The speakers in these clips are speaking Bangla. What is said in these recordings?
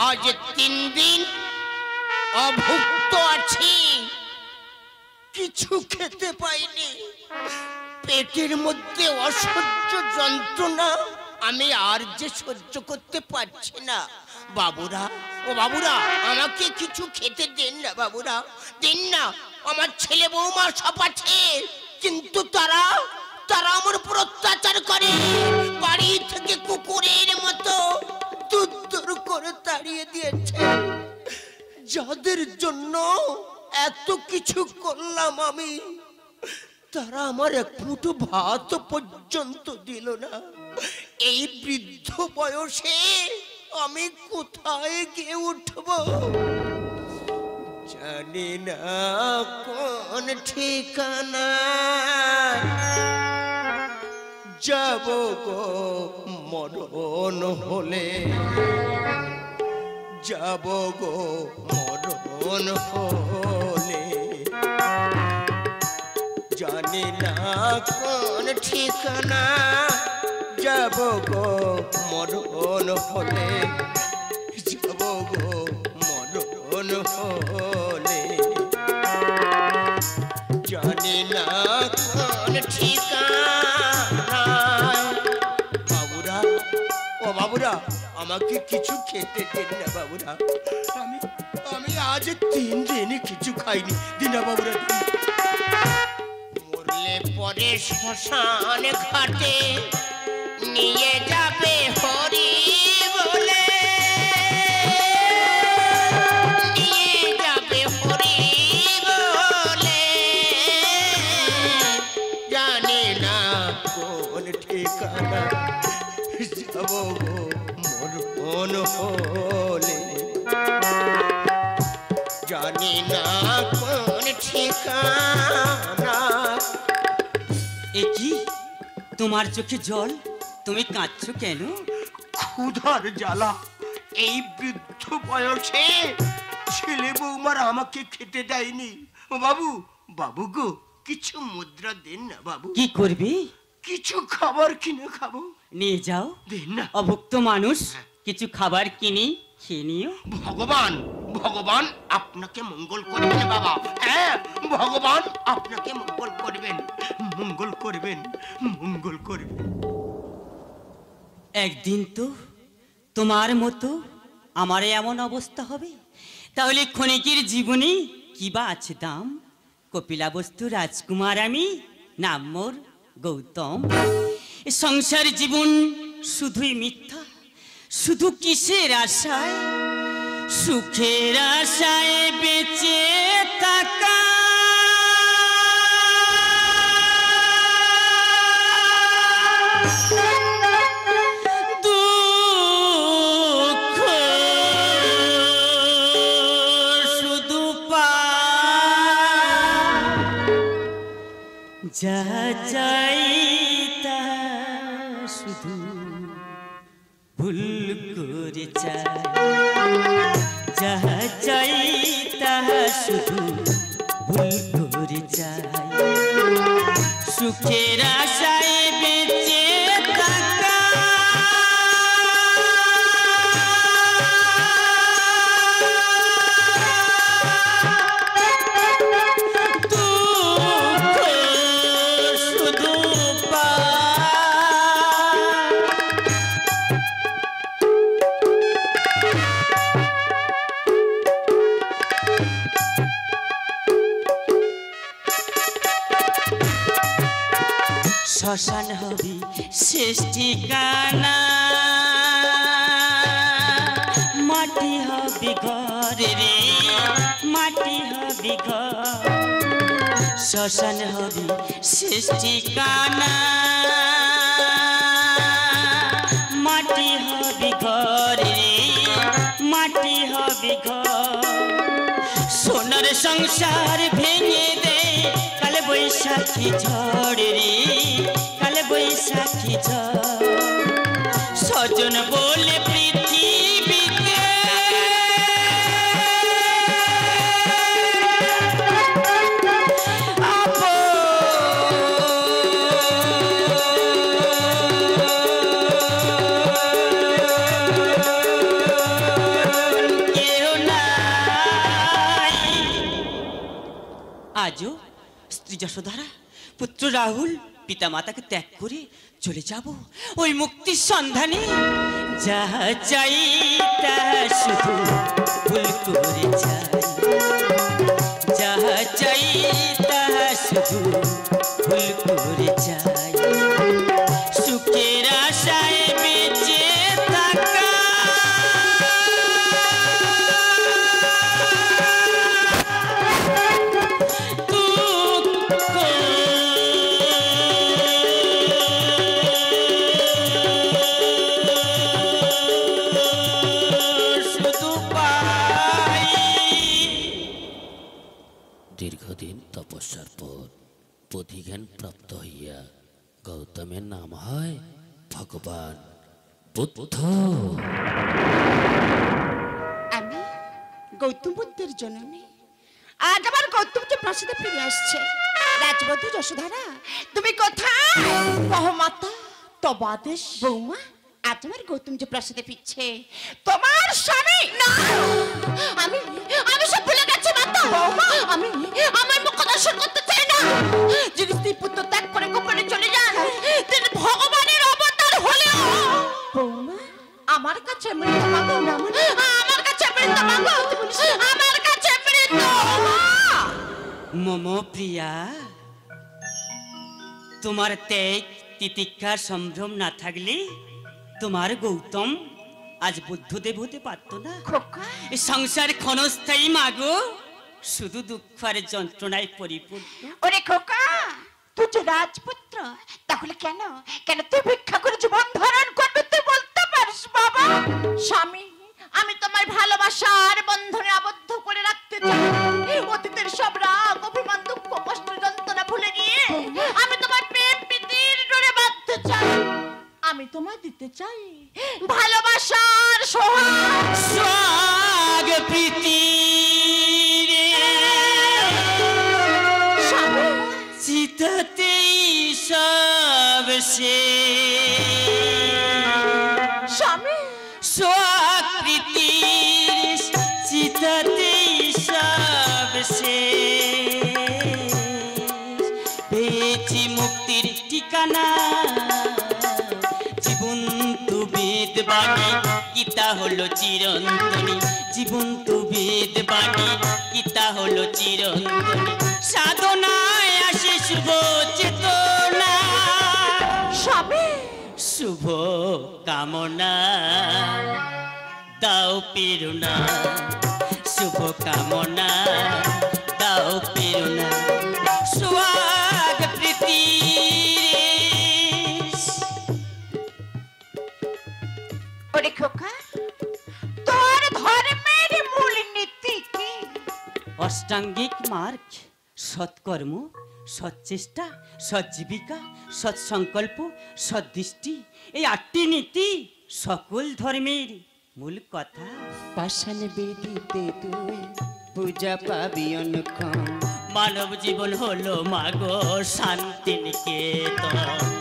আজ 3 দিন অভুক্ত আছি, কিছু খেতে পাইনি। পেটের মধ্যে অসহ্য যন্ত্রণা, আমি আর যে সহ্য করতে পারছি না। বাবুরা, ও বাবুরা, আমাকে কিছু খেতে দেন না বাবুরা, দেন না। আমার ছেলে বৌমা সব আছে, কিন্তু তারা আমার উপর অত্যাচার করে। বাড়ি থেকে কুকুরের মতো দূর করে তাড়িয়ে দিয়েছে। যাদের জন্য এত কিছু করলাম আমি, তারা আমার এক মুঠো ভাত পর্যন্ত দিল না। এই বৃদ্ধ বয়সে আমি কোথায় গিয়ে উঠব? জানি না কোন ঠিকানা যাব গো মরণ হলে, যাব গো মরণ হলে। জানি না কোন ঠিকানা যাব গো মরণ হলে, যাব গো মরণ হলে। জানি না কোন ঠিকানা। বাবুরা, ও বাবুরা, আমাকে কিছু খেতে দিন না বাবুরা। আমি আজ 3 দিন কিছু খাইনি, দিন না বাবুরা। মরলে পরে শ্মশান ঘাটে নিয়ে যাবে হরি বলে, নিয়ে যাবে হরি বলে। জানি না কোন ঠিকানা যাব গো মরণ হলে, জানি না কোন ঠিকানা। এ কি তোমার চোখে জল? তুমি কাঁদছো কেন? ক্ষুধার জ্বালা। এই বৃদ্ধ বয়সে ছেলে বৌমার আমাকে খেতে দেয়নি। ও বাবু, বাবু গো, কিছু মুদ্রা দেন না বাবু। কি করবি? কিছু খাবার কিনে খাবো। নিয়ে যাও, দেন না। অভুক্ত মানুষ, কিছু খাবার কিনে খেয়ে নিও। ভগবান, ভগবান আপনাকে মঙ্গল করবেন বাবা। হ্যাঁ, ভগবান আপনাকে মঙ্গল করবেন, মঙ্গল করবেন, মঙ্গল করবেন। একদিন তো তোমার মতো আমার এমন অবস্থা হবে, তাহলে ক্ষণিকের জীবনে কি বা আছে দাম? কপিলাবস্তু রাজকুমার আমি, নাম মোর গৌতম। সংসার জীবন শুধুই মিথ্যা, শুধু কিসের আশায়? সুখের আশায় বেঁচে থাকা, দুঃখ শুধু যা চাই তা শুধু ভুল করে চাই, যা চাই তা শুধু ভুল করে চাই। সুখের আশায় বেঁচে থাকা, শ্মশান হবি শেষ ঠিকানা, মাটি হবি ঘর রে, মাটি হবি ঘর। শ্মশান হবি শেষ ঠিকানা, মাটি হবি ঘর রে, মাটি হবি ঘর। সোনার সংসার ভেঙে দে কাল বৈশাখী ঝড় রে, কাল বৈশাখী ঝড়। স্বজন বলে পৃথিবীতে আজও স্ত্রী যশোধারা, পুত্র রাহুল, পিতা মাতাকে ত্যাগ করে চলে যাব ওই মুক্তির সন্ধানে। যা চাই তা শুধু ভুল করে যাই, যা চাই তা শুধু ভুল করে যাই। সুখের আশায় বেঁচে থাকা দীর্ঘদিন তপস্যার পর বোধিজ্ঞান প্রাপ্ত হইয়া গৌতমের নাম হয় ভগবান বুদ্ধ। আমি গৌতম বুদ্ধের জননী। আজ আমার গৌতমকে প্রাসাদে ফিরে আসছে। রাজবধূ যশোধারা, তুমি কোথায়? মাতা, তব আদেশ। বৌমা, আজ আমার গৌতম যে প্রাসাদে ফিরছে, তোমার স্বামী না। আমি আমি সব ভুলে গেছি মাতা। বৌমা, আমি আমার মুখ দর্শন করতে চাই না। যিনি স্ত্রী পুত্র ত্যাগ করে গোপনে চলে যান, তিনি ভগবানের অবতার হলেও বৌমা আমার কাছে মৃত মাগো না, আমার কাছে মৃত মাগো, আমার কাছে মৃত। মম প্রিয়া, তোমার ত্যাগ তিতিক্ষার সম্ভ্রম না থাকলে তোমার গৌতম আজ বুদ্ধদেব হতে পারত না। এই সংসার ক্ষণস্থায়ী মাগো, শুধু দুঃখ আর যন্ত্রণায় পরিপূর্ণ। ওরে খোকা, তুই যে রাজপুত্র, তাহলে কেন কেন তুই ভিক্ষা করে জীবন ধারণ করবে? তুই বলতে পারিস বাবা। স্বামী, আমি তোমার ভালোবাসার বন্ধনে আবদ্ধ করে রাখতে চাই। অতীতের সব রাগ, অভিমান, দুঃখ, কষ্ট, যন্ত্রণা ভুলে গিয়ে আমি তোমার প্রেম প্রীতির ডোরে বাঁধতে চাই। আমি তোমায় দিতে চাই ভালোবাসার সোহাগ, সোহাগ প্রীতি চিতাতেই সব স্বামী। সোহাগ প্রীতি চিতাতেই সব পেয়েছি মুক্তির ঠিকানা। জীবন্ত বেদ বাণী গীতা হলো চিরন্তনী, জীবন্ত বেদ বাণী গীতা হলো চিরন্তনী। সাধনায় আসে শুভ চেতনা, শুভ কামনা দাও প্রেরণা, শুভ কামনা দাও প্রেরণা। সোহাগ প্রীতি তোর ধর্মের মূল নীতি কি? অষ্টাঙ্গিক মার্গ, সৎকর্ম, সৎচেষ্টা, সৎজীবিকা, সৎসংকল্প, সদ্দৃষ্টি, এই 8টি নীতি সকল ধর্মের মূল কথা। পাষাণ বেদিতে তুই পূজা পাবি অনুক্ষণ, মানব জীবন হলো মাগো শান্তি নিকেতন।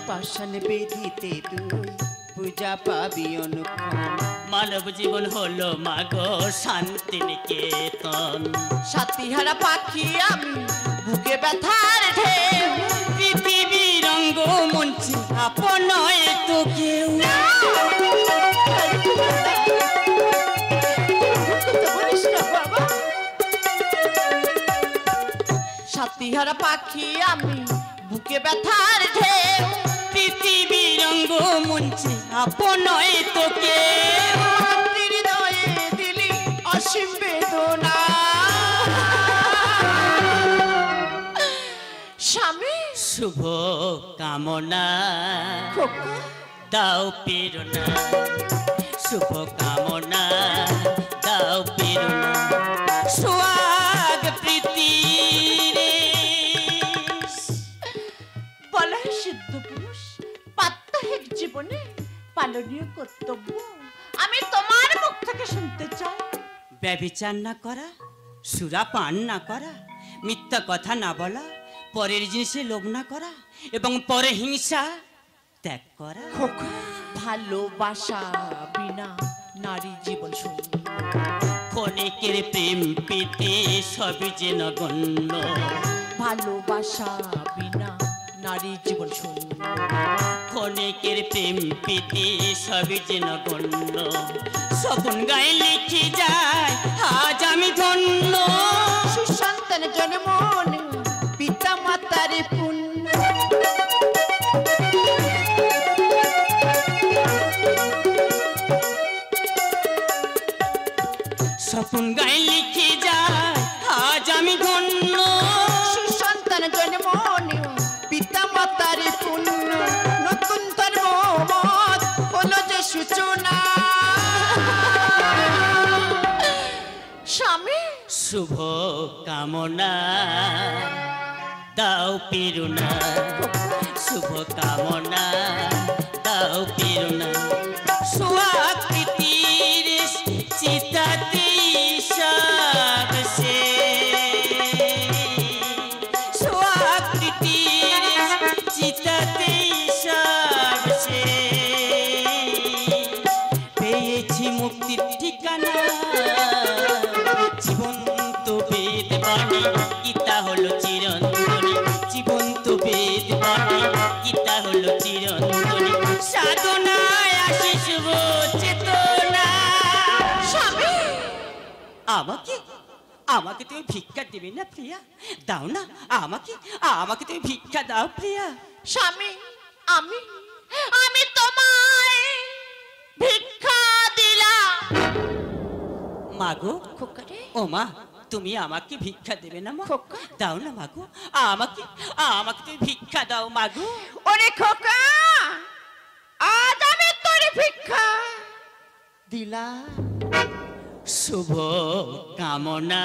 পাষাণ বেদিতে তুই পূজা পাবি অনুক্ষণ, মানব জীবন হলো মাগো শান্তি নিকেতন। সাতিহারা পাখি আমি, বুকে ব্যথার ঢেউ, পৃথিবীর রঙ্গ মঞ্চে আপন তো কেউ। সাতিহারা পাখি আমি, বুকে ব্যথার ঢেউ, পৃথিবীর রঙ্গ মঞ্চে আপন তো কেউ। হৃদয়ে দিলি অসীম বেদনা। স্বামী, শুভ কামনা দাও প্রেরণা, শুভ কামনা দাও প্রেরণা। সোহাগ প্রীতি বলা সিদ্ধ পুরুষ প্রাত্যহিক জীবনে পালনীয় কর্তব্য আমি তোমার মুখ থেকে শুনতে চাই। ব্যভিচার না করা, সুরা পান না করা, মিথ্যা কথা না বলা, পরের জিনিসে লোভ না করা এবং পরে হিংসা ত্যাগ করা। ভালোবাসা বিনা নারী জীবন শূন্য। ক্ষণিকের প্রেম পেতে সবই যে নগণ্য, ভালোবাসা বিনা নারী জীবন শূন্য। ক্ষণিকের প্রেম প্রীতি সবই যেন গণ্য, স্বপন গায়ে লিখে যায় আজ আমি ধন্য। সুসন্তান জন্ম পিতা মাতার পুণ্য। স্বপন গায়ে লিখে যায় আজ আমি ধন্য। সুসন্তান জন্ম পিতা মাতার পুণ্য। নতুন ধর্মমত হলো যে সূচনা। স্বামী শুভ কামনা দাও প্রেরণা, শুভ কামনা দাও প্রেরণা। সুআকৃতির চিতাতে সব সে, সুআকৃতির চিতাতে সব সে। পেয়েছি মুক্তির ঠিকানা, জীবন্ত বেদ বাণী গীতা হলো চিরন্তনী। জীবন্ত বেদ বাণী গীতা হলো চিরন্তনী। সাধনায় আসে শুভ চেতনা। স্বামী আমাকে আমাকে তুমি ভিক্ষা দেবে না প্রিয়া? দাও না আমাকে, আমাকে তুমি ভিক্ষা দাও প্রিয়া। স্বামী আমি আমি তোমায় ভিক্ষা দিলাম। মাগো খোকারে ও মা, তুমি আমাকে ভিক্ষা দেবে না মা? খোকা। দাও না মাগো, আমাকে আমাকে তুমি ভিক্ষা দাও মাগো। ওরে খোকা, আজ আমি তোর ভিক্ষা দিলাম। শুভ কামনা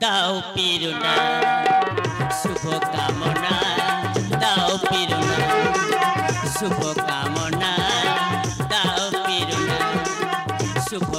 দাও প্রেরণা, শুভ কামনা দাও প্রেরণা, শুভ কামনা দাও প্রেরণা, শুভ